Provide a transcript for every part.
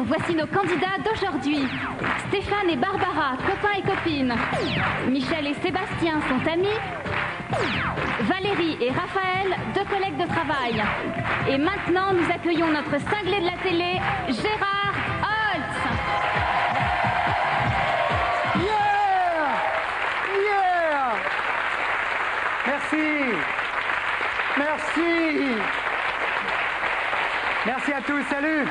voici nos candidats d'aujourd'hui. Stéphane et Barbara, copains et copines. Michel et Sébastien sont amis. Valérie et Raphaël, deux collègues de travail. Et maintenant, nous accueillons notre cinglé de la télé, Gérard Holtz. Yeah! Yeah! Merci! Merci! Merci à tous, salut!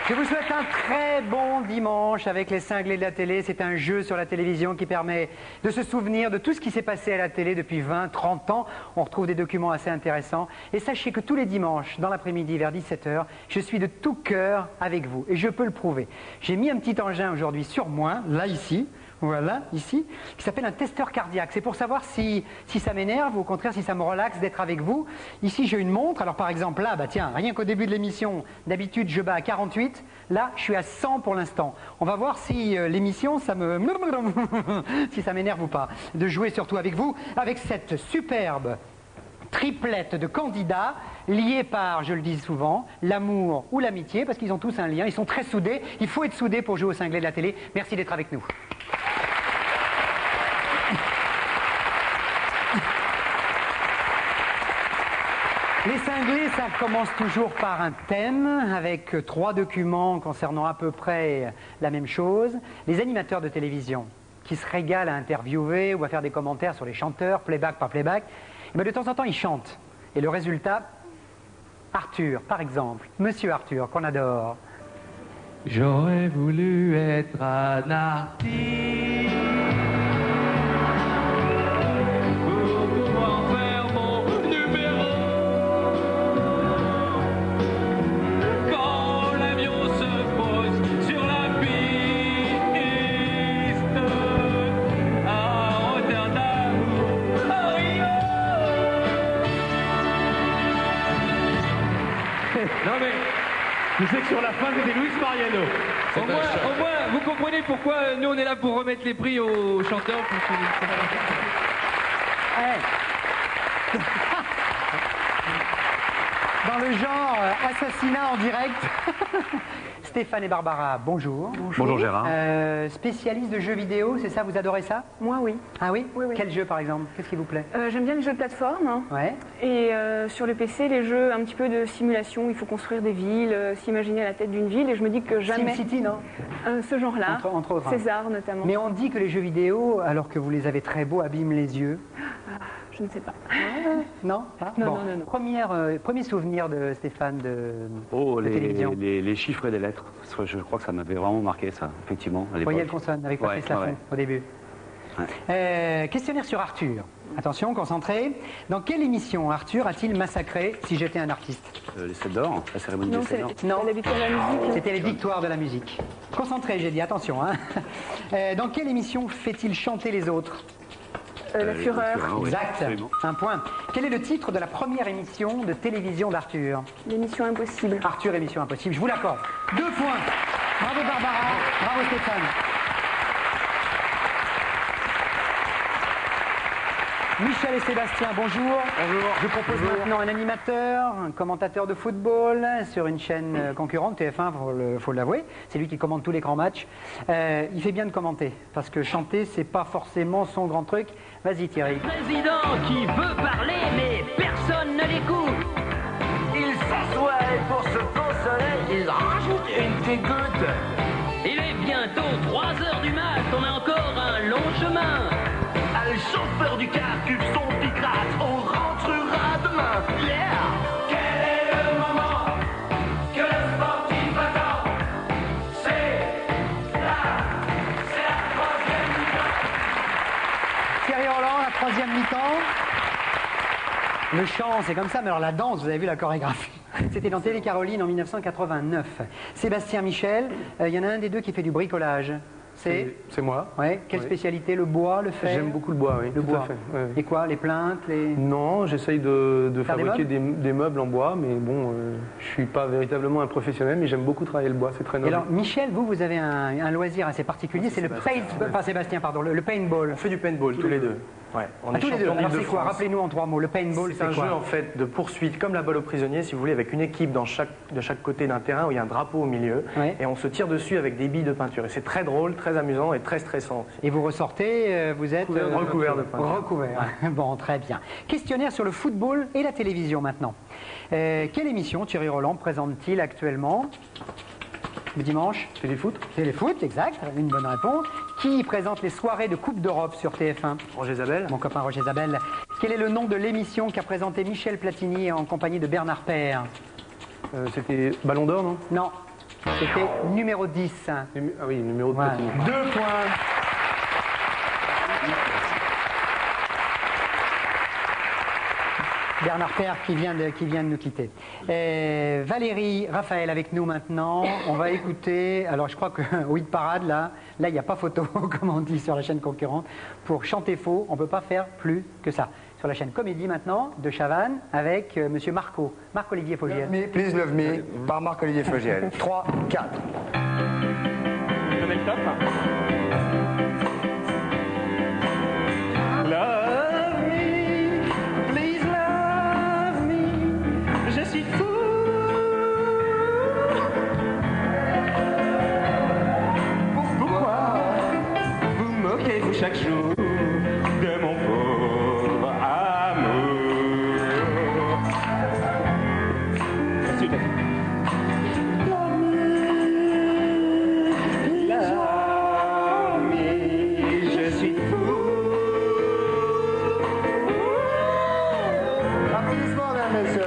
Je vous souhaite un très bon dimanche avec les cinglés de la télé. C'est un jeu sur la télévision qui permet de se souvenir de tout ce qui s'est passé à la télé depuis 20, 30 ans. On retrouve des documents assez intéressants. Et sachez que tous les dimanches, dans l'après-midi, vers 17 h, je suis de tout cœur avec vous. Et je peux le prouver. J'ai mis un petit engin aujourd'hui sur moi, là, ici. Voilà, ici, qui s'appelle un testeur cardiaque. C'est pour savoir si ça m'énerve ou au contraire si ça me relaxe d'être avec vous. Ici, j'ai une montre. Alors par exemple, là, bah tiens, rien qu'au début de l'émission, d'habitude, je bats à 48. Là, je suis à 100 pour l'instant. On va voir si l'émission, ça me... si ça m'énerve ou pas. De jouer surtout avec vous, avec cette superbe triplette de candidats liés par, je le dis souvent, l'amour ou l'amitié, parce qu'ils ont tous un lien, ils sont très soudés. Il faut être soudé pour jouer au cinglé de la télé. Merci d'être avec nous. Les cinglés, ça commence toujours par un thème, avec 3 documents concernant à peu près la même chose. Les animateurs de télévision qui se régalent à interviewer ou à faire des commentaires sur les chanteurs, playback par playback, et bien de temps en temps ils chantent. Et le résultat, Arthur, par exemple, Monsieur Arthur, qu'on adore. J'aurais voulu être un artiste. Non mais, je sais que sur la fin c'était Luis Mariano. Au moins, vous comprenez pourquoi nous on est là pour remettre les prix aux chanteurs. Dans le genre assassinat en direct. Stéphane et Barbara, bonjour. Bonjour Gérard. Spécialiste de jeux vidéo, c'est ça, vous adorez ça? Moi, oui. Ah oui? Oui, oui. Quel jeu par exemple? Qu'est-ce qui vous plaît? J'aime bien les jeux de plateforme. Hein. Ouais. Et sur le PC, les jeux un petit peu de simulation. Il faut construire des villes, s'imaginer à la tête d'une ville. Et je me dis que jamais... SimCity, non? Ce genre-là. Entre autres. César, notamment. Mais on dit que les jeux vidéo, alors que vous les avez très beaux, abîment les yeux. Je ne sais pas. Non, hein? Non, Bon. non, non, non. Premier souvenir de Stéphane de télévision. Les chiffres et les lettres. Je crois que ça m'avait vraiment marqué, ça, effectivement, à l'époque. Voyelle consonne avec Patrice Laffont au début. Ouais. Questionnaire sur Arthur. Attention, concentré. Dans quelle émission Arthur a-t-il massacré Si j'étais un artiste? Les 7 d'or, la cérémonie Non, des 7 c'est d'or. Non. la victoire de la musique. C'était les victoires de la musique. Concentré, j'ai dit, attention. Hein. Dans quelle émission fait-il chanter les autres? La Fureur. Oui, Exact. absolument. Un point. Quel est le titre de la première émission de télévision d'Arthur? L'émission Impossible. Arthur, émission impossible. Je vous l'accorde. 2 points. Bravo Barbara. Bravo Stéphane. Michel et Sébastien, bonjour. Bonjour. Je propose maintenant un animateur, un commentateur de football sur une chaîne concurrente, TF1, faut l'avouer. C'est lui qui commande tous les grands matchs. Il fait bien de commenter, parce que chanter, c'est pas forcément son grand truc. Vas-y Thierry. Président qui veut parler, mais personne ne l'écoute. Il s'assoit et pour se consoler, il rajoute une petite goutte. Il est bientôt 3 h du mat, on a encore un long chemin. Le chauffeur du car cuve son picrate, on rentrera demain. Yeah! Quel est le moment que le sportif attend? C'est la 3e mi-temps. Thierry Roland, la 3e mi-temps. Le chant, c'est comme ça, mais alors la danse, vous avez vu la chorégraphie. C'était dans Télé Caroline en 1989. Sébastien Michel, il y en a un des deux qui fait du bricolage. C'est moi. Ouais. Quelle spécialité? Le bois, le fer? J'aime beaucoup le bois, oui. Le tout bois. à fait. Ouais, ouais. Et quoi? Les plinthes Non, j'essaye de Faire fabriquer des meubles en bois, mais bon, je suis pas véritablement un professionnel, mais j'aime beaucoup travailler le bois, c'est très Et noble. alors, Michel, vous avez un loisir assez particulier, c'est le paintball. Enfin, Sébastien, pardon, le paintball. On fait du paintball tous les deux. Ouais, on À est tous les deux. champion Alors c'est d'Île-de-France. quoi? Rappelez-nous en 3 mots. Le paintball, C'est un c'est quoi? jeu en fait de poursuite, comme la balle aux prisonniers, si vous voulez, avec une équipe de chaque côté d'un terrain où il y a un drapeau au milieu, Ouais. et on se tire dessus avec des billes de peinture. Et c'est très drôle, très amusant et très stressant aussi. Et vous ressortez, vous êtes Recouvert de peinture. Recouvert. Bon, très bien. Questionnaire sur le football et la télévision maintenant. Quelle émission Thierry Roland présente-t-il actuellement? Le dimanche? Téléfoot, Téléfoot, exact, une bonne réponse. Qui présente les soirées de Coupe d'Europe sur TF1? Roger Zabel. Mon copain Roger Zabel. Quel est le nom de l'émission qu'a présenté Michel Platini en compagnie de Bernard Père? C'était Ballon d'Or, non? Non, c'était numéro 10. Ah oui, numéro de Voilà. Platini. 2 points. Bernard Père qui vient de nous quitter. Valérie, Raphaël avec nous maintenant. On va écouter, alors je crois que oui de parade là il n'y a pas photo comme on dit sur la chaîne concurrente. Pour chanter faux, on ne peut pas faire plus que ça. Sur la chaîne Comédie maintenant de Chavannes avec monsieur Marc-Olivier Fogiel. Me, Please Love Me par Marc-Olivier Fogiel. 3, 4. Le make-up. Love me, please love me, je suis fou. Pourquoi vous moquez-vous chaque jour de mon pauvre amour? Super. Love me, je suis fou. Applaudissements, mesdames et messieurs.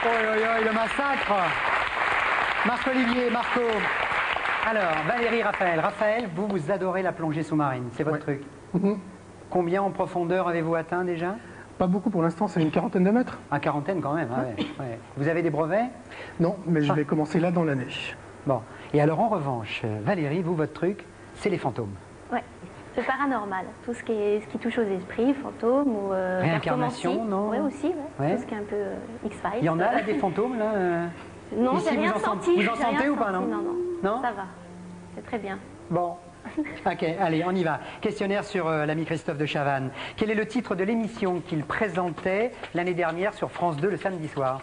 Oh, le massacre. Marc-Olivier, Marco. Alors, Valérie, Raphaël. Raphaël, vous adorez la plongée sous-marine, c'est votre truc. Combien en profondeur avez-vous atteint déjà? Pas beaucoup pour l'instant, c'est une quarantaine de mètres. À quarantaine quand même, ah ouais. Vous avez des brevets? Non, mais je vais commencer là dans l'année. Bon. Et alors en revanche, Valérie, vous, votre truc, c'est les fantômes. Ouais, c'est paranormal. Tout ce qui touche aux esprits, fantômes ou Réincarnation, non? Oui, aussi, Ouais. tout ce qui est un peu X-Files. Il y en a là, des fantômes là Non, Ici, j'ai rien vous en senti. Vous en j'ai rien sentez ou pas, senti, non? Non, Non? ça va. C'est très bien. Bon. Ok, allez, on y va. Questionnaire sur l'ami Christophe de Chavannes. Quel est le titre de l'émission qu'il présentait l'année dernière sur France 2 le samedi soir?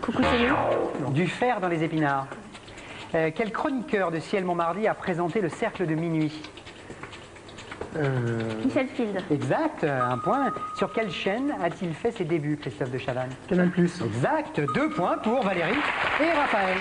Coucou, c'est nous. Du fer dans les épinards. Quel chroniqueur de Ciel Montmardi a présenté le Cercle de Minuit? Michel Field. Exact, un point. Sur quelle chaîne a-t-il fait ses débuts, Christophe de Chavannes? Canal+. Exact, 2 points pour Valérie et Raphaël.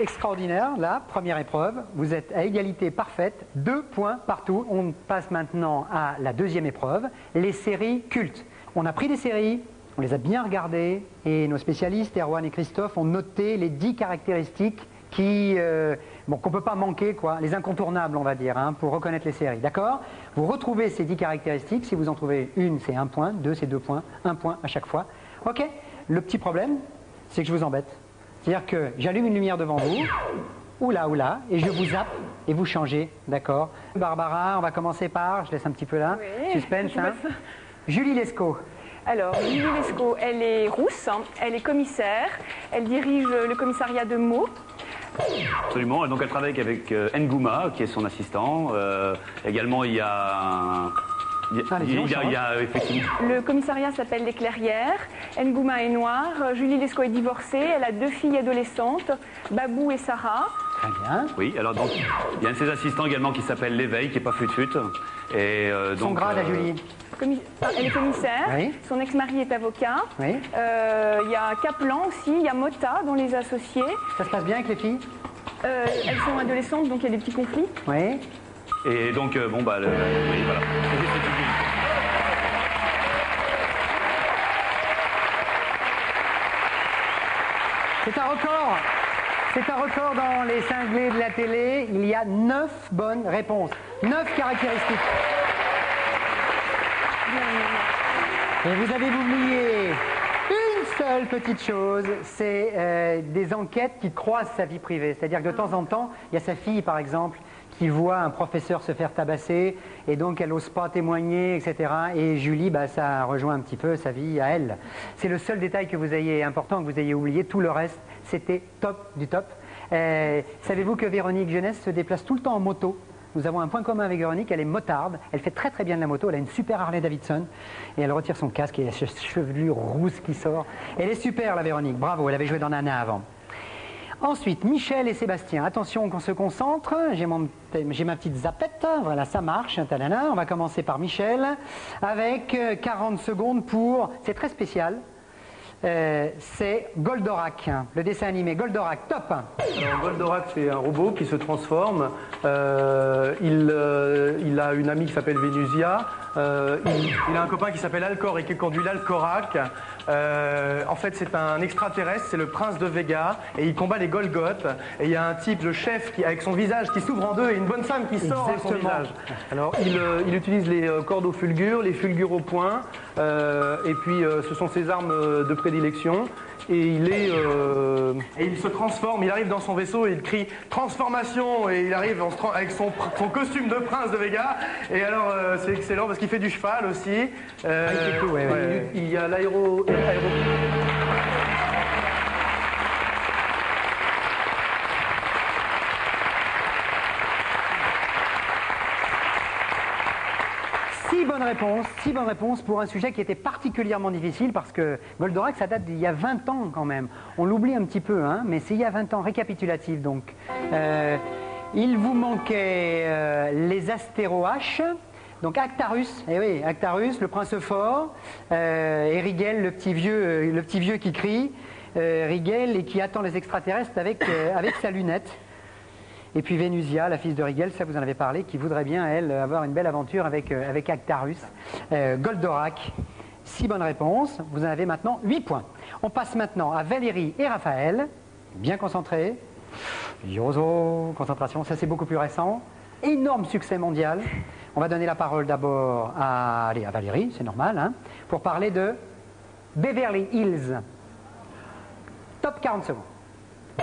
Extraordinaire, la première épreuve. Vous êtes à égalité parfaite, 2 points partout. On passe maintenant à la deuxième épreuve, les séries cultes. On a pris des séries, on les a bien regardées et nos spécialistes, Erwan et Christophe, ont noté les 10 caractéristiques qu'on ne peut pas manquer, quoi, les incontournables, on va dire, hein, pour reconnaître les séries. D'accord? Vous retrouvez ces 10 caractéristiques. Si vous en trouvez une, c'est 1 point, 2, c'est 2 points, 1 point à chaque fois. Ok? Le petit problème, c'est que je vous embête. C'est-à-dire que j'allume une lumière devant vous, oula, et je vous zappe et vous changez, d'accord? Barbara, on va commencer par, je laisse un petit peu là, Oui, suspense, je hein. passe. Julie Lescaut. Alors, Julie Lescaut, elle est rousse, hein, elle est commissaire, elle dirige le commissariat de Meaux. Absolument. Donc elle travaille avec Ngouma, qui est son assistant. Également, il y a effectivement. Le commissariat s'appelle Les Clairières. Ngouma est noire. Julie Lescaut est divorcée. Elle a 2 filles adolescentes, Babou et Sarah. Très bien. Oui, alors donc, il y a un de ses assistants également qui s'appelle L'éveil, qui n'est pas fut-fut. Et, Son grade à Julie. Elle est commissaire. Oui. Son ex-mari est avocat. Oui. Il y a Kaplan aussi. Il y a Mota dans les associés. Ça se passe bien avec les filles? Elles sont adolescentes, donc il y a des petits conflits. Oui. Et donc, oui, voilà. C'est un record. C'est un record dans les cinglés de la télé. Il y a 9 bonnes réponses. 9 caractéristiques. Et vous avez oublié une seule petite chose, c'est des enquêtes qui croisent sa vie privée. C'est-à-dire que de temps en temps, il y a sa fille, par exemple, qui voit un professeur se faire tabasser et donc elle n'ose pas témoigner, etc. Et Julie, ça rejoint un petit peu sa vie à elle. C'est le seul détail que vous ayez important, que vous ayez oublié. Tout le reste, c'était top du top. Savez-vous que Véronique Jeunesse se déplace tout le temps en moto? Nous avons un point commun avec Véronique, elle est motarde, elle fait très très bien de la moto, elle a une super Harley Davidson et elle retire son casque et la chevelure rousse qui sort. Elle est super la Véronique, bravo, elle avait joué dans Nana avant. Ensuite, Michel et Sébastien, attention qu'on se concentre, j'ai ma petite zapette, voilà ça marche, tadana. On va commencer par Michel avec 40 secondes pour, c'est très spécial, c'est Goldorak, le dessin animé Goldorak, top. Alors Goldorak, c'est un robot qui se transforme, il a une amie qui s'appelle Vénusia, il a un copain qui s'appelle Alcor et qui conduit l'Alcorac. En fait, c'est un extraterrestre, c'est le prince de Vega, et il combat les Golgoths. Et il y a un type, le chef, avec son visage qui s'ouvre en deux, et une bonne femme qui sort de son visage. Alors, il utilise les cordes au fulgure, les fulgures au poing, et puis ce sont ses armes de prédilection. Et il se transforme, il arrive dans son vaisseau et il crie « Transformation !» et il arrive avec son costume de prince de Vega. Et alors, c'est excellent parce qu'il fait du cheval aussi. Il y a l'aéro... Six bonnes réponses pour un sujet qui était particulièrement difficile parce que Goldorak, ça date d'il y a 20 ans quand même. On l'oublie un petit peu, hein, mais c'est il y a 20 ans, récapitulatif donc. Il vous manquait les Astéroaches, donc Actarus, oui, Actarus, le prince fort, et Rigel, le petit vieux qui crie, Rigel et qui attend les extraterrestres avec sa lunette. Et puis Vénusia, la fille de Rigel, ça vous en avez parlé, qui voudrait bien, elle, avoir une belle aventure avec Actarus. Goldorak, 6 bonnes réponses. Vous en avez maintenant 8 points. On passe maintenant à Valérie et Raphaël. Bien concentrés. Yozo, concentration, ça c'est beaucoup plus récent. Énorme succès mondial. On va donner la parole d'abord à Valérie, c'est normal, hein, pour parler de Beverly Hills. Top 40 secondes.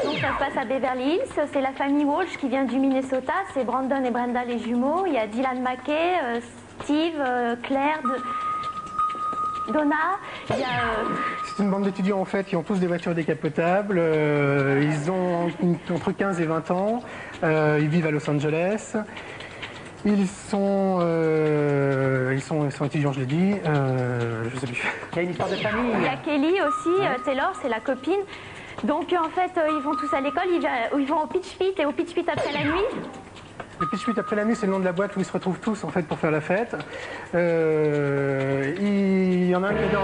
Donc ça se passe à Beverly Hills, c'est la famille Walsh qui vient du Minnesota, c'est Brandon et Brenda les jumeaux, il y a Dylan McKay, Steve, Claire, Donna, il y a... C'est une bande d'étudiants en fait qui ont tous des voitures décapotables, ils ont entre 15 et 20 ans, ils vivent à Los Angeles. Ils sont étudiants, je l'ai dit, je sais plus. Il y a une histoire de famille. Il y a Kelly aussi, Taylor, c'est la copine. Donc en fait, ils vont tous à l'école, ils vont au Pitch Pit et au Pitch Pit après la nuit. Le Pitch Pit après la nuit, c'est le nom de la boîte où ils se retrouvent tous en fait pour faire la fête. Il y en a un qui est dans...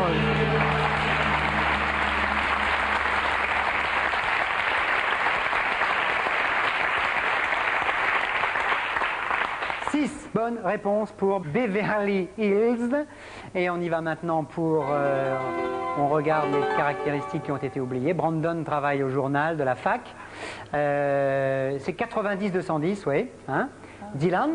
6 bonnes réponses pour Beverly Hills. Et on y va maintenant pour... on regarde les caractéristiques qui ont été oubliées. Brandon travaille au journal de la fac. C'est 90-210, oui. Hein. Dylan.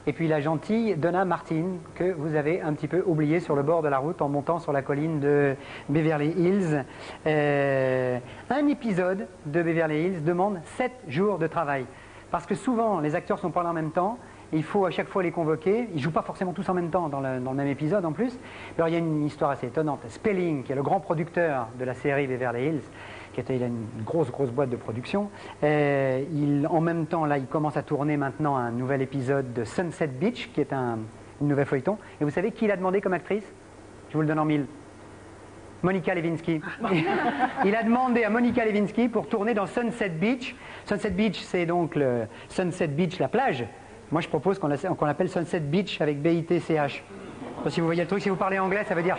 Et puis la gentille Donna Martin, que vous avez un petit peu oubliée sur le bord de la route en montant sur la colline de Beverly Hills. Un épisode de Beverly Hills demande 7 jours de travail. Parce que souvent, les acteurs sont pas là en même temps. Il faut à chaque fois les convoquer. Ils ne jouent pas forcément tous en même temps dans le même épisode en plus. Alors il y a une histoire assez étonnante. Spelling, qui est le grand producteur de la série Beverly Hills, il a une grosse boîte de production. En même temps, là, il commence à tourner maintenant un nouvel épisode de Sunset Beach, qui est une nouvelle feuilleton. Et vous savez qui il a demandé comme actrice? Je vous le donne en 1000. Monica Lewinsky. Il a demandé à Monica Lewinsky pour tourner dans Sunset Beach. Sunset Beach, c'est donc le Sunset Beach, la plage. Moi, je propose qu'on l'appelle Sunset Beach avec B-I-T-C-H. Si vous voyez le truc, si vous parlez anglais, ça veut dire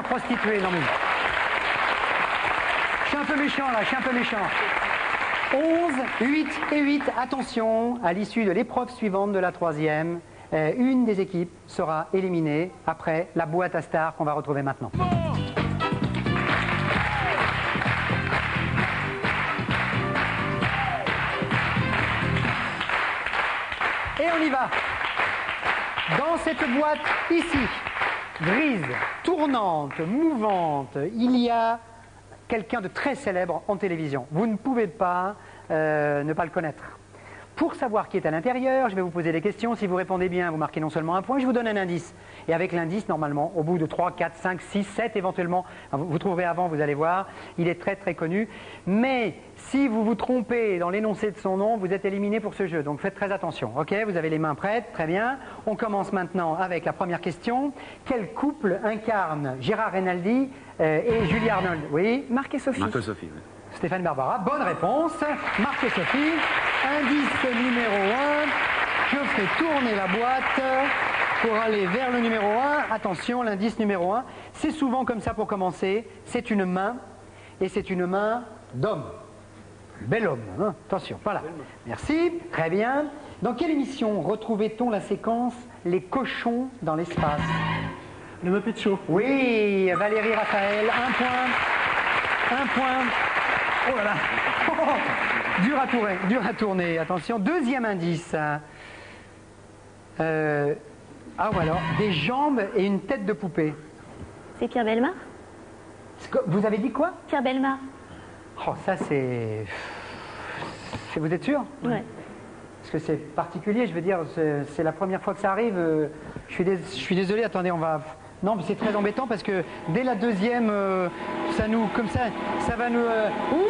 prostituée. Non, mais... Je suis un peu méchant, là, 11, 8 et 8. Attention, à l'issue de l'épreuve suivante de la 3e, une des équipes sera éliminée après la boîte à stars qu'on va retrouver maintenant. Et on y va. Dans cette boîte ici, grise, tournante, mouvante, il y a quelqu'un de très célèbre en télévision. Vous ne pouvez pas ne pas le connaître. Pour savoir qui est à l'intérieur, je vais vous poser des questions. Si vous répondez bien, vous marquez non seulement un point, je vous donne un indice. Et avec l'indice, normalement, au bout de 3, 4, 5, 6, 7 éventuellement, vous trouverez avant, vous allez voir, il est très très connu. Mais si vous vous trompez dans l'énoncé de son nom, vous êtes éliminé pour ce jeu. Donc faites très attention. Ok, vous avez les mains prêtes, très bien. On commence maintenant avec la première question. Quel couple incarne Gérard Rinaldi et Julie Arnold? Oui. Marc et Sophie. Marc et Sophie, oui. Stéphane Barbara, bonne réponse. Marc et Sophie, indice numéro 1. Je fais tourner la boîte pour aller vers le numéro 1. Attention, l'indice numéro 1, c'est souvent comme ça pour commencer. C'est une main, et c'est une main d'homme. Bel homme, hein. Attention, voilà. Merci, très bien. Dans quelle émission retrouvait-on la séquence Les cochons dans l'espace? Le Muppet Show. Oui, Valérie Raphaël, un point. Un point. Oh là là. Oh, dur à tourner. Attention, deuxième indice. Ah ou alors, des jambes et une tête de poupée. C'est Pierre Bellemare? Vous avez dit quoi? Pierre Bellemare. Oh, ça c'est... Vous êtes sûr? Ouais. Parce que c'est particulier, je veux dire, c'est la première fois que ça arrive. Je suis désolé, attendez, on va... Non, mais c'est très embêtant parce que dès la deuxième, ça nous... Comme ça, ça va nous... Oui.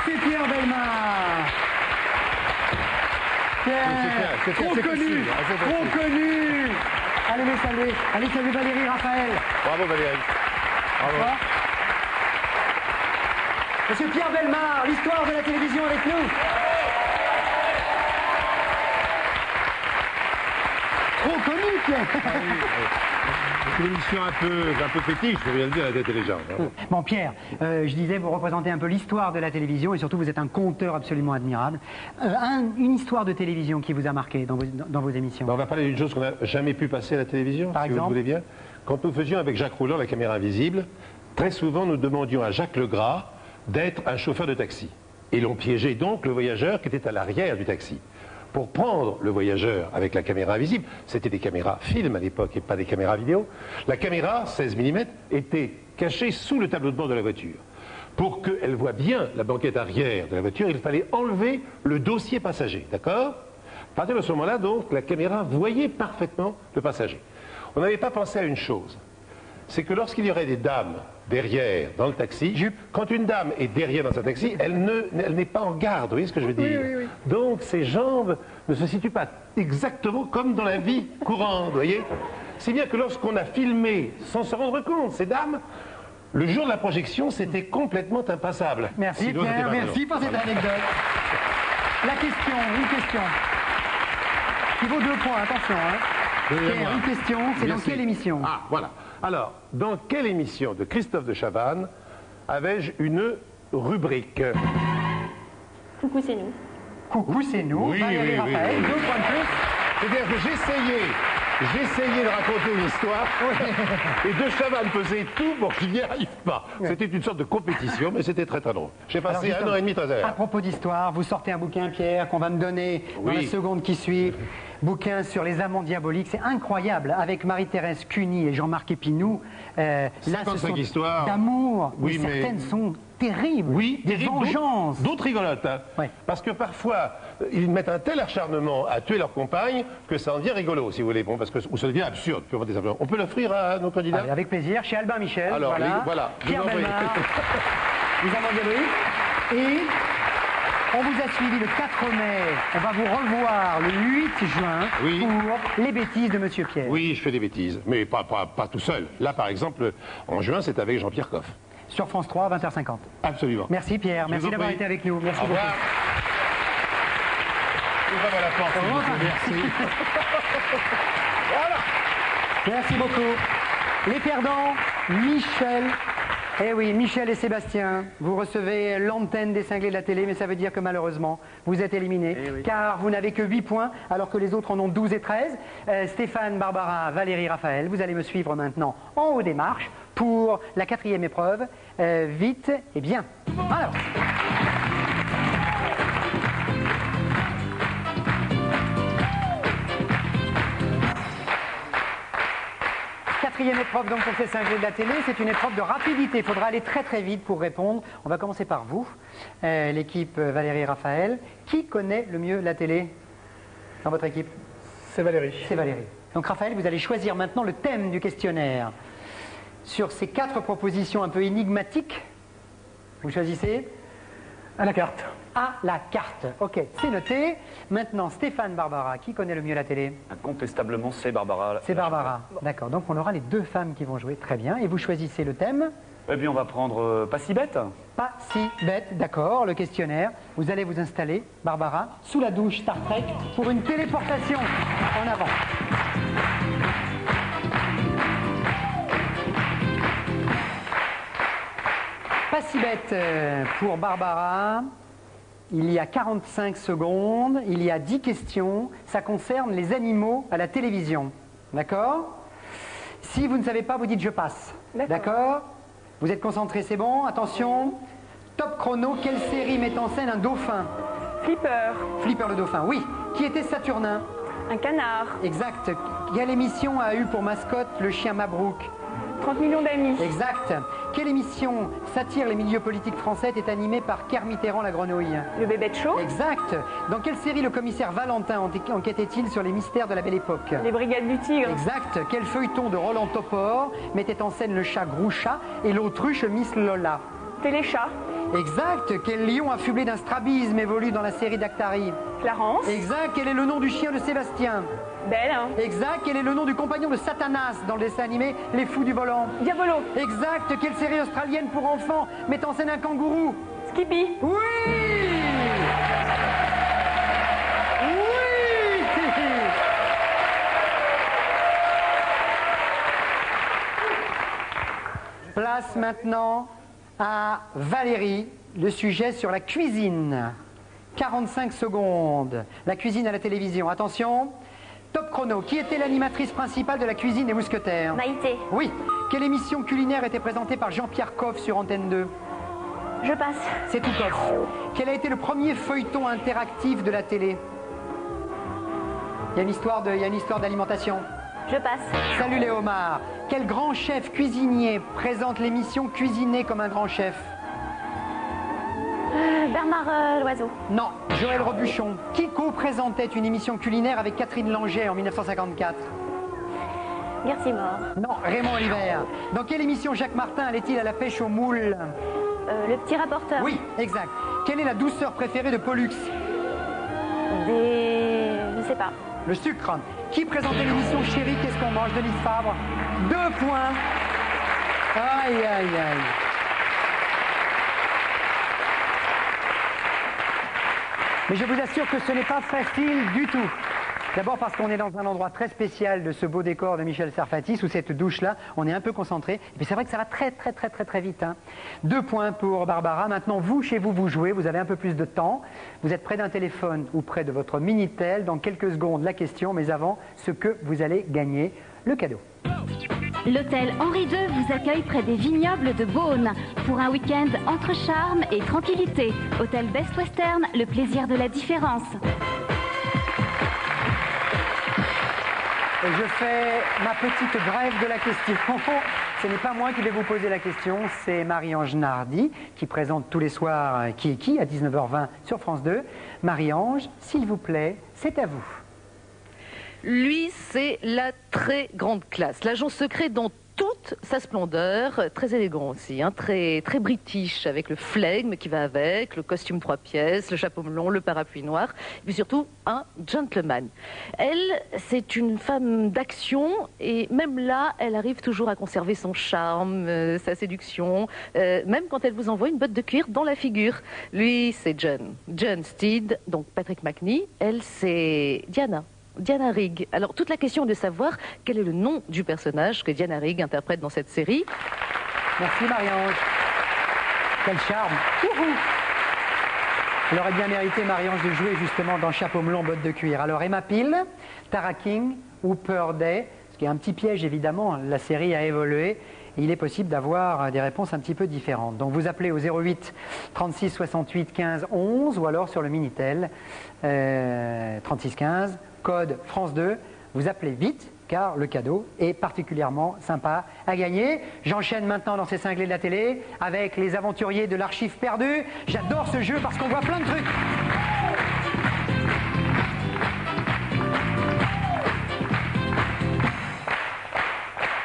C'est Pierre Bellemare. Pierre, trop connu, trop connu. Allez les saluer. Allez saluer Valérie Raphaël. Bravo Valérie. Bravo. Monsieur Pierre Bellemare, l'histoire de la télévision avec nous. Trop connu, Pierre. C'est une émission un peu fétiche, je viens de dire, la tête et les jambes. Hein. Bon, Pierre, je disais, vous représentez un peu l'histoire de la télévision et surtout, vous êtes un conteur absolument admirable. Une histoire de télévision qui vous a marqué dans vos émissions. On va parler d'une chose qu'on n'a jamais pu passer à la télévision, Par si exemple vous le voulez bien. Quand nous faisions avec Jacques Roulant la caméra invisible, très souvent, nous demandions à Jacques Legras d'être un chauffeur de taxi. Et l'on piégeait donc le voyageur qui était à l'arrière du taxi. Pour prendre le voyageur avec la caméra invisible, c'était des caméras film à l'époque et pas des caméras vidéo, la caméra 16 mm était cachée sous le tableau de bord de la voiture. Pour qu'elle voie bien la banquette arrière de la voiture, il fallait enlever le dossier passager, d'accord? À partir de ce moment-là, donc, la caméra voyait parfaitement le passager. On n'avait pas pensé à une chose, c'est que lorsqu'il y aurait des dames derrière dans le taxi, quand une dame est derrière dans un taxi, elle n'est pas en garde, vous voyez ce que je veux dire? Oui. Donc ses jambes ne se situent pas exactement comme dans la vie courante, vous voyez? C'est bien que lorsqu'on a filmé sans se rendre compte ces dames, le jour de la projection, c'était complètement impassable. Merci Sinon, Pierre, merci pour cette anecdote. La question, une question. Qui vaut 2 points, attention. Hein. Pierre, une question, c'est dans quelle émission? Ah, voilà. Alors, dans quelle émission de Christophe de Chavannes avais-je une rubrique? Coucou, c'est nous. Coucou, c'est nous. Oui, Valérie Raphaël, 2 points de plus. C'est-à-dire que j'essayais de raconter une histoire et de Chavannes faisait tout pour qu'il n'y arrive pas. C'était une sorte de compétition, mais c'était très très drôle. J'ai passé 1 an et demi très agréable. À propos d'histoire, vous sortez un bouquin, Pierre, qu'on va me donner dans la seconde qui suit. Bouquin sur les amants diaboliques, c'est incroyable, avec Marie-Thérèse Cuny et Jean-Marc Épinou. Là, ce sont histoires d'amour, oui, mais certaines sont terribles, des vengeances. D'autres rigolotes, hein. Parce que parfois, ils mettent un tel acharnement à tuer leur compagne que ça en devient rigolo, si vous voulez, parce que, ou ça devient absurde, purement et simplement. On peut l'offrir à nos candidats? Avec plaisir, chez Albin Michel. Alors, voilà. Pierre Bellemare, les amants diaboliques. Et on vous a suivi le 4 mai, on va vous revoir le 8 juin pour les bêtises de Monsieur Pierre. Oui, je fais des bêtises, mais pas tout seul. Là, par exemple, en juin, c'est avec Jean-Pierre Coff. Sur France 3, 20h50. Absolument. Merci Pierre, merci d'avoir été avec nous. Merci beaucoup. Ouvrez-moi la porte. Merci. Voilà. Merci beaucoup. Les perdants, Michel. Eh oui, Michel et Sébastien, vous recevez l'antenne des cinglés de la télé, mais ça veut dire que malheureusement, vous êtes éliminés, car vous n'avez que 8 points, alors que les autres en ont 12 et 13. Stéphane, Barbara, Valérie, Raphaël, vous allez me suivre maintenant en haut des marches pour la 4e épreuve. Vite et bien. Alors. Quatrième épreuve donc pour ces cinglés de la télé, c'est une épreuve de rapidité. Il faudra aller très très vite pour répondre. On va commencer par vous, l'équipe Valérie et Raphaël. Qui connaît le mieux la télé dans votre équipe? C'est Valérie. C'est Valérie. Donc Raphaël, vous allez choisir maintenant le thème du questionnaire. Sur ces 4 propositions un peu énigmatiques, vous choisissez? À la carte. À la carte. Ok, c'est noté. Maintenant, Stéphane, Barbara, qui connaît le mieux la télé? Incontestablement, c'est Barbara. C'est Barbara. D'accord, donc on aura les 2 femmes qui vont jouer. Très bien. Et vous choisissez le thème? Eh bien, on va prendre Pas si bête. Pas si bête, d'accord, le questionnaire. Vous allez vous installer, Barbara, sous la douche Star Trek pour une téléportation en avant. Pas si bête pour Barbara. Il y a 45 secondes, il y a 10 questions. Ça concerne les animaux à la télévision. D'accord? Si vous ne savez pas, vous dites je passe. D'accord? Vous êtes concentrés, c'est bon? Attention. Top chrono, quelle série met en scène un dauphin? Flipper. Flipper le dauphin, oui. Qui était Saturnin? Un canard. Exact. Quelle émission a eu pour mascotte le chien Mabrouk? 30 millions d'amis. Exact. Quelle émission satire les milieux politiques français est animée par Kermitterrand la grenouille? Le Bébête Show. Exact. Dans quelle série le commissaire Valentin enquêtait-il sur les mystères de la Belle Époque? Les Brigades du Tigre. Exact. Quel feuilleton de Roland Topor mettait en scène le chat Grouchat et l'autruche Miss Lola? Téléchat. Exact. Quel lion affublé d'un strabisme évolue dans la série d'Actari? Clarence. Exact. Quel est le nom du chien de Sébastien? Belle, hein. Exact. Quel est le nom du compagnon de Satanas dans le dessin animé Les Fous du Volant? Diabolo. Exact. Quelle série australienne pour enfants met en scène un kangourou? Skippy. Oui! Oui! Place maintenant à Valérie, le sujet sur la cuisine. 45 secondes. La cuisine à la télévision. Attention. Top chrono. Qui était l'animatrice principale de la cuisine des Mousquetaires? Maïté. Oui. Quelle émission culinaire était présentée par Jean-Pierre Coff sur Antenne 2? Je passe. C'est tout Coff. Quel a été le premier feuilleton interactif de la télé? Il y a une histoire d'alimentation. Je passe. Salut les homards. Quel grand chef cuisinier présente l'émission Cuisiner comme un grand chef? Bernard Loiseau. Non, Joël Robuchon. Qui co-présentait une émission culinaire avec Catherine Langer en 1954? Garcimore. Non, Raymond Oliver. Dans quelle émission Jacques Martin allait-il à la pêche aux moules? Le petit rapporteur. Oui, exact. Quelle est la douceur préférée de Pollux? Je sais pas. Le sucre. Qui présentait l'émission Chérie, qu'est-ce qu'on mange? Denise Fabre. 2 points. Aïe, aïe, aïe. Mais je vous assure que ce n'est pas facile du tout. D'abord parce qu'on est dans un endroit très spécial de ce beau décor de Michel Serfatis, sous cette douche-là, on est un peu concentré. Et puis c'est vrai que ça va très vite. Hein. 2 points pour Barbara. Maintenant, vous, chez vous, vous jouez, vous avez un peu plus de temps. Vous êtes près d'un téléphone ou près de votre Minitel. Dans quelques secondes, la question, mais avant, ce que vous allez gagner, le cadeau. L'hôtel Henri II vous accueille près des vignobles de Beaune pour un week-end entre charme et tranquillité. Hôtel Best Western, le plaisir de la différence. Et je fais ma petite grève de la question. Ce n'est pas moi qui vais vous poser la question, c'est Marie-Ange Nardi qui présente tous les soirs Qui est qui à 19h20 sur France 2. Marie-Ange, s'il vous plaît, c'est à vous. Lui, c'est la très grande classe, l'agent secret dans toute sa splendeur, très élégant aussi, hein, très british, avec le flegme qui va avec, le costume 3 pièces, le chapeau melon, le parapluie noir, et puis surtout un gentleman. Elle, c'est une femme d'action, et même là, elle arrive toujours à conserver son charme, sa séduction, même quand elle vous envoie une botte de cuir dans la figure. Lui, c'est John Steed, donc Patrick Macnee. Elle, c'est Diana Rigg. Alors, toute la question est de savoir quel est le nom du personnage que Diana Rigg interprète dans cette série. Merci Marie-Ange. Quel charme. Elle aurait bien mérité, Marie-Ange, de jouer justement dans Chapeau melon, botte de cuir. Alors, Emma Peel, Tara King ou Pearl Day, ce qui est un petit piège évidemment, la série a évolué. Et il est possible d'avoir des réponses un petit peu différentes. Donc vous appelez au 08 36 68 15 11 ou alors sur le Minitel 36 15, code France 2. Vous appelez vite car le cadeau est particulièrement sympa à gagner. J'enchaîne maintenant dans ces cinglés de la télé avec les aventuriers de l'archive perdue. J'adore ce jeu parce qu'on voit plein de trucs.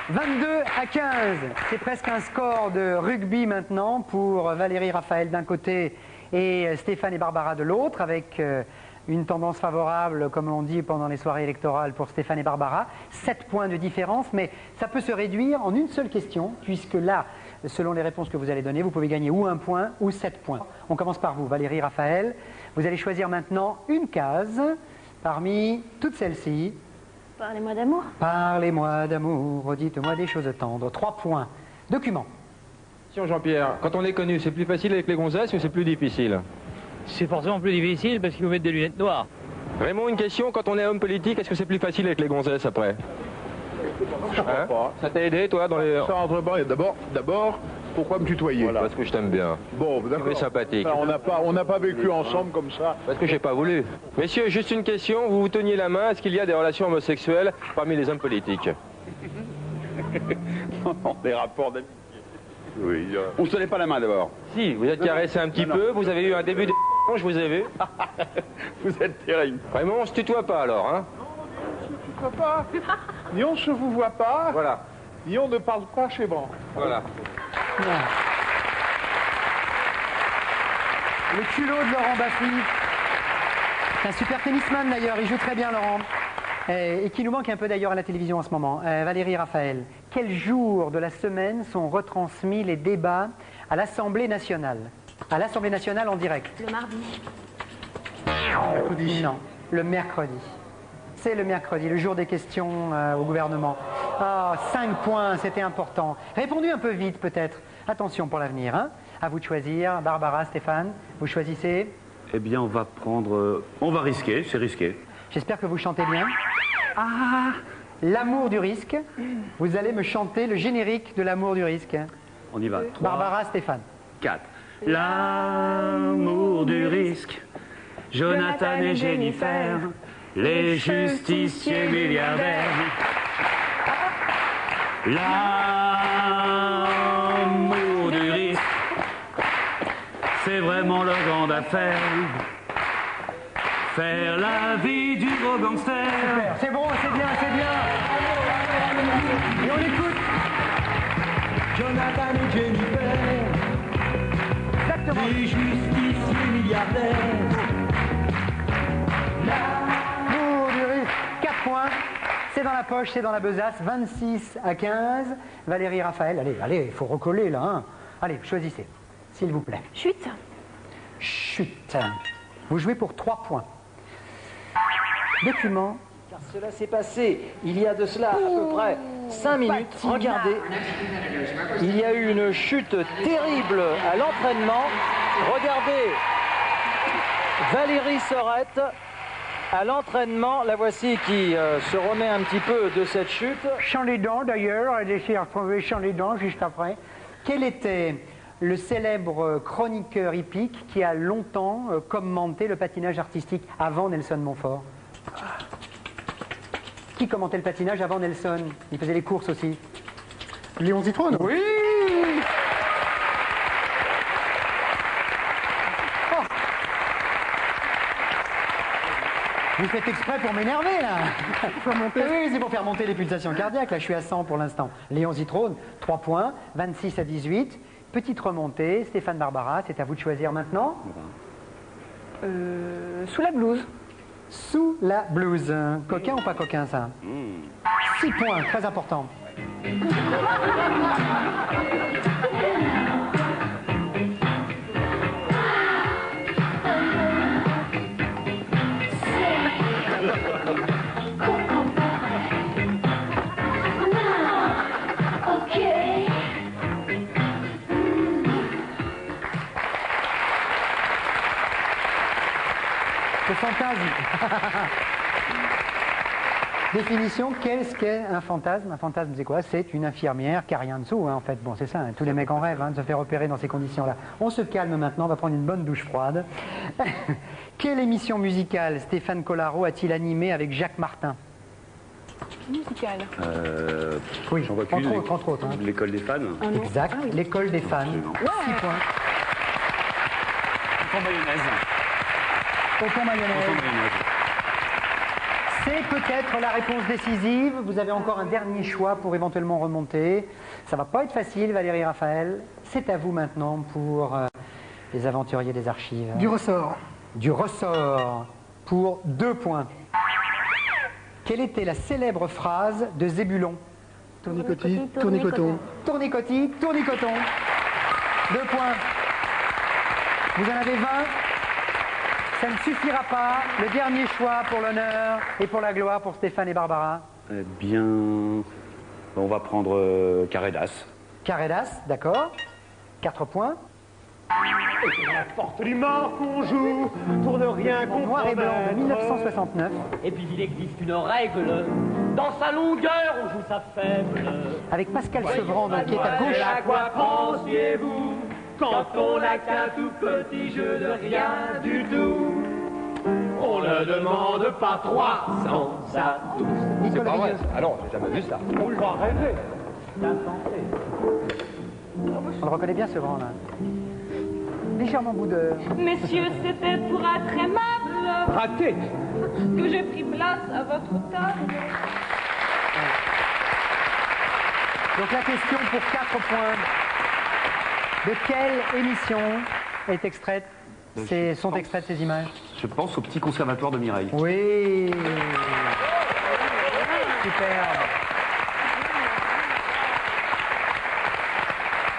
« 22-15, c'est presque un score de rugby maintenant pour Valérie Raphaël d'un côté et Stéphane et Barbara de l'autre, avec une tendance favorable, comme on dit pendant les soirées électorales, pour Stéphane et Barbara. 7 points de différence, mais ça peut se réduire en une seule question, puisque là, selon les réponses que vous allez donner, vous pouvez gagner ou 1 point ou 7 points. On commence par vous, Valérie Raphaël. Vous allez choisir maintenant une case parmi toutes celles-ci. Parlez-moi d'amour. Parlez-moi d'amour, dites-moi des choses tendres. 3 points. Document. Jean-Pierre, quand on est connu, c'est plus facile avec les gonzesses ou c'est plus difficile? C'est forcément plus difficile parce qu'ils vous mettent des lunettes noires. Raymond, une question, quand on est homme politique, est-ce que c'est plus facile avec les gonzesses après? Je crois pas. Ça t'a aidé, toi, dans les... Ça entre pas. D'abord, pourquoi me tutoyer? Voilà. Parce que je t'aime bien. Bon, d'accord. Tu es sympathique. On n'a pas vécu ensemble comme ça. Parce que j'ai pas voulu. Messieurs, juste une question, vous vous teniez la main, est-ce qu'il y a des relations homosexuelles parmi les hommes politiques? Des rapports d'amitié. Oui. On ne se tenait pas la main d'abord. Si, vous êtes caressé un petit peu, vous avez eu un début de... je vous ai vu. Vous êtes terrible. Raymond, on se tutoie pas alors, hein? On ne se tutoie pas. Ni on se vous voit pas. Voilà. Ni on ne parle pas chez moi. Voilà. Le culot de Laurent Baffy. C'est un super tennisman d'ailleurs, il joue très bien Laurent. Et qui nous manque un peu d'ailleurs à la télévision en ce moment. Valérie Raphaël, quel jour de la semaine sont retransmis les débats à l'Assemblée nationale? À l'Assemblée nationale en direct. Le mardi. Mercredi. Non, le mercredi. C'est le mercredi, le jour des questions au gouvernement. Ah, 5 points, c'était important. Répondez un peu vite peut-être. Attention pour l'avenir, hein. À vous de choisir. Barbara, Stéphane, vous choisissez? Eh bien, on va prendre... on va risquer, c'est risqué. J'espère que vous chantez bien. Ah, l'amour du risque. Vous allez me chanter le générique de l'amour du risque. On y va. 3, Barbara, Stéphane. 4. L'amour du risque. Jonathan et Jennifer, les justiciers milliardaires. L'amour du risque, c'est vraiment leur grande affaire. Faire la vie du gros gangster. C'est bon, c'est bien, c'est bien. Et on écoute. Jonathan et Jennifer, exactement. Les justiciers milliardaires. L'amour du risque. 4 points. C'est dans la poche, c'est dans la besace. 26-15. Valérie Raphaël, allez, il faut recoller là. Hein. Allez, choisissez, s'il vous plaît. Chute. Chute. Vous jouez pour 3 points. Document. Car cela s'est passé il y a de cela à peu près 5 minutes. Regardez, il y a eu une chute terrible à l'entraînement. Regardez, Valérie Sorette à l'entraînement, la voici qui se remet un petit peu de cette chute. Chant les dents d'ailleurs, elle essaie de retrouver Chant les dents juste après. Quel était le célèbre chroniqueur hippique qui a longtemps commenté le patinage artistique avant Nelson Montfort? Qui commentait le patinage avant Nelson? Il faisait les courses aussi. Léon Zitrone. Oui. Oh. Vous faites exprès pour m'énerver là. Oui, c'est pour faire monter les pulsations cardiaques. Là, je suis à 100 pour l'instant. Léon Zitrone, 3 points, 26-18. Petite remontée. Stéphane Barbara, c'est à vous de choisir maintenant. Sous la blouse. Sous la blouse. Coquin ou pas coquin, ça? 6 points, très important. Le fantasme. Définition, qu'est-ce qu'est un fantasme? Un fantasme, c'est quoi? C'est une infirmière qui n'a rien dessous, hein, en fait. Bon, c'est ça, hein, tous les mecs en rêvent, hein, de se faire opérer dans ces conditions-là. On se calme maintenant, on va prendre une bonne douche froide. Quelle émission musicale Stéphane Collaro a-t-il animé avec Jacques Martin? Musical. Oui, j'en vois qu'une. entre autres. Hein. L'école des fans. Exact, l'école des fans. 6 points. Tonton mayonnaise. Tonton mayonnaise. C'est peut-être la réponse décisive. Vous avez encore un dernier choix pour éventuellement remonter. Ça va pas être facile, Valérie Raphaël. C'est à vous maintenant pour les aventuriers des archives. Du ressort. Du ressort pour 2 points. Quelle était la célèbre phrase de Zébulon? Tournicotis, tournicoton. Tournicotis, tournicoton. 2 points. Vous en avez 20. Ça ne suffira pas. Le dernier choix pour l'honneur et pour la gloire pour Stéphane et Barbara. Eh bien, on va prendre Carredas. Carredas, d'accord. 4 points. La porte du mort qu'on joue pour ne rien comprendre. Noir et blanc de 1969. Et puis il existe une règle. Dans sa longueur, on joue sa faible. Avec Pascal Sevran, donc, qui est à gauche. À quoi pensiez-vous quand on n'a qu'un tout petit jeu de rien du tout? On ne demande pas 300 à tous. C'est pas vrai. Ah non, j'ai jamais vu ça. On le va rêver. On le reconnaît bien, Sevran, là. Légèrement boudeur. Messieurs, c'était pour être aimable Raté. que j'ai pris place à votre table. Donc la question pour 4 points. De quelle émission sont extraites ces images? Je pense au petit conservatoire de Mireille. Oui. Super.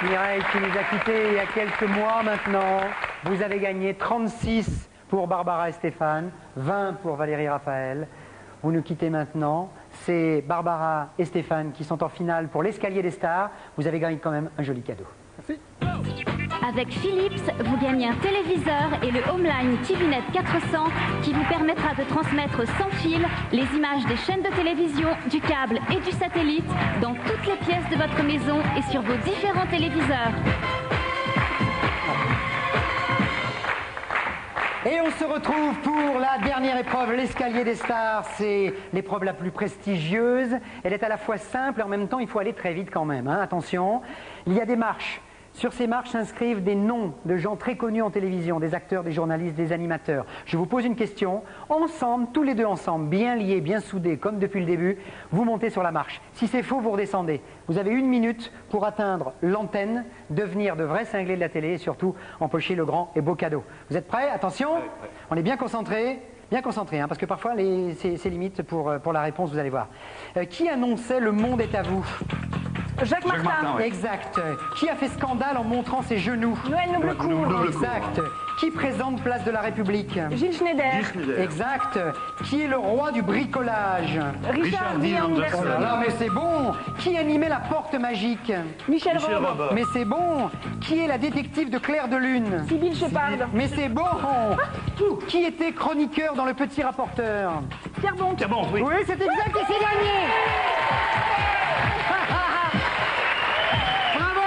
Mireille qui nous a quittés il y a quelques mois maintenant. Vous avez gagné 36 pour Barbara et Stéphane, 20 pour Valérie Raphaël. Vous nous quittez maintenant. C'est Barbara et Stéphane qui sont en finale pour l'escalier des stars. Vous avez gagné quand même un joli cadeau. Merci. Avec Philips, vous gagnez un téléviseur et le Homeline TVNet 400 qui vous permettra de transmettre sans fil les images des chaînes de télévision, du câble et du satellite dans toutes les pièces de votre maison et sur vos différents téléviseurs. Et on se retrouve pour la dernière épreuve, l'escalier des stars. C'est l'épreuve la plus prestigieuse. Elle est à la fois simple et en même temps, il faut aller très vite quand même. Hein. Attention, il y a des marches. Sur ces marches s'inscrivent des noms de gens très connus en télévision, des acteurs, des journalistes, des animateurs. Je vous pose une question. Ensemble, tous les deux ensemble, bien liés, bien soudés, comme depuis le début, vous montez sur la marche. Si c'est faux, vous redescendez. Vous avez 1 minute pour atteindre l'antenne, devenir de vrais cinglés de la télé et surtout empocher le grand et beau cadeau. Vous êtes prêts? Attention, on est bien concentrés. Bien concentré, hein, parce que parfois c'est limite pour la réponse, vous allez voir. Qui annonçait Le Monde est à vous? Jacques Martin. Oui. Exact. Qui a fait scandale en montrant ses genoux? Noël Noblecourt. Exact. Qui présente Place de la République? Gilles Schneider. Exact. Qui est le roi du bricolage? Richard Dean Anderson. Oh là là, mais c'est bon. Qui animait la porte magique? Michel Rome. Mais c'est bon. Qui est la détective de Clair de Lune? Sybil Shepard. Mais c'est bon. Qui était chroniqueur dans Le Petit Rapporteur? Pierre Bonte. Oui. Oui, c'est exact et c'est gagné. Bravo.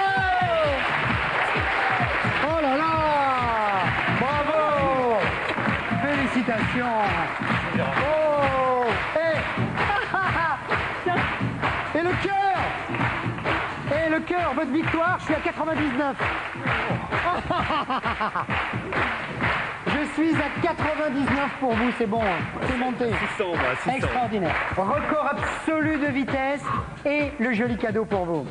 Oh là là. Bravo. Félicitations. Oh. Et le cœur. Et le cœur, votre victoire, je suis à 99. Je suis à 99 pour vous, c'est bon, c'est monté. 600. Extraordinaire. Record absolu de vitesse et le joli cadeau pour vous.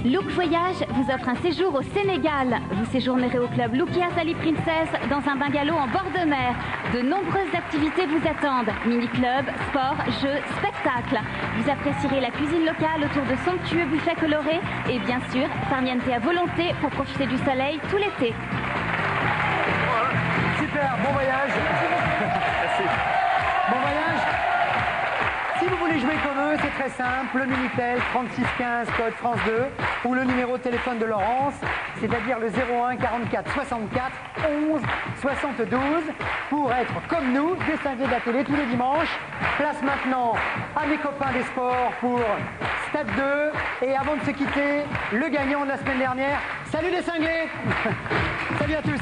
Look Voyage vous offre un séjour au Sénégal. Vous séjournerez au club Lookia Sally Princess dans un bungalow en bord de mer. De nombreuses activités vous attendent. Mini-club, sport, jeux, spectacles. Vous apprécierez la cuisine locale autour de somptueux buffets colorés et bien sûr, farniente à volonté pour profiter du soleil tout l'été. Super, bon voyage. Merci. Bon voyage. Si vous voulez jouer comme eux, c'est très simple. Le Minitel 3615 code France 2 ou le numéro de téléphone de Laurence, c'est-à-dire le 01 44 64 11 72 pour être comme nous, des cinglés de la télé tous les dimanches. Place maintenant à mes copains des sports pour Stade 2. Et avant de se quitter, le gagnant de la semaine dernière. Salut les cinglés. Salut à tous.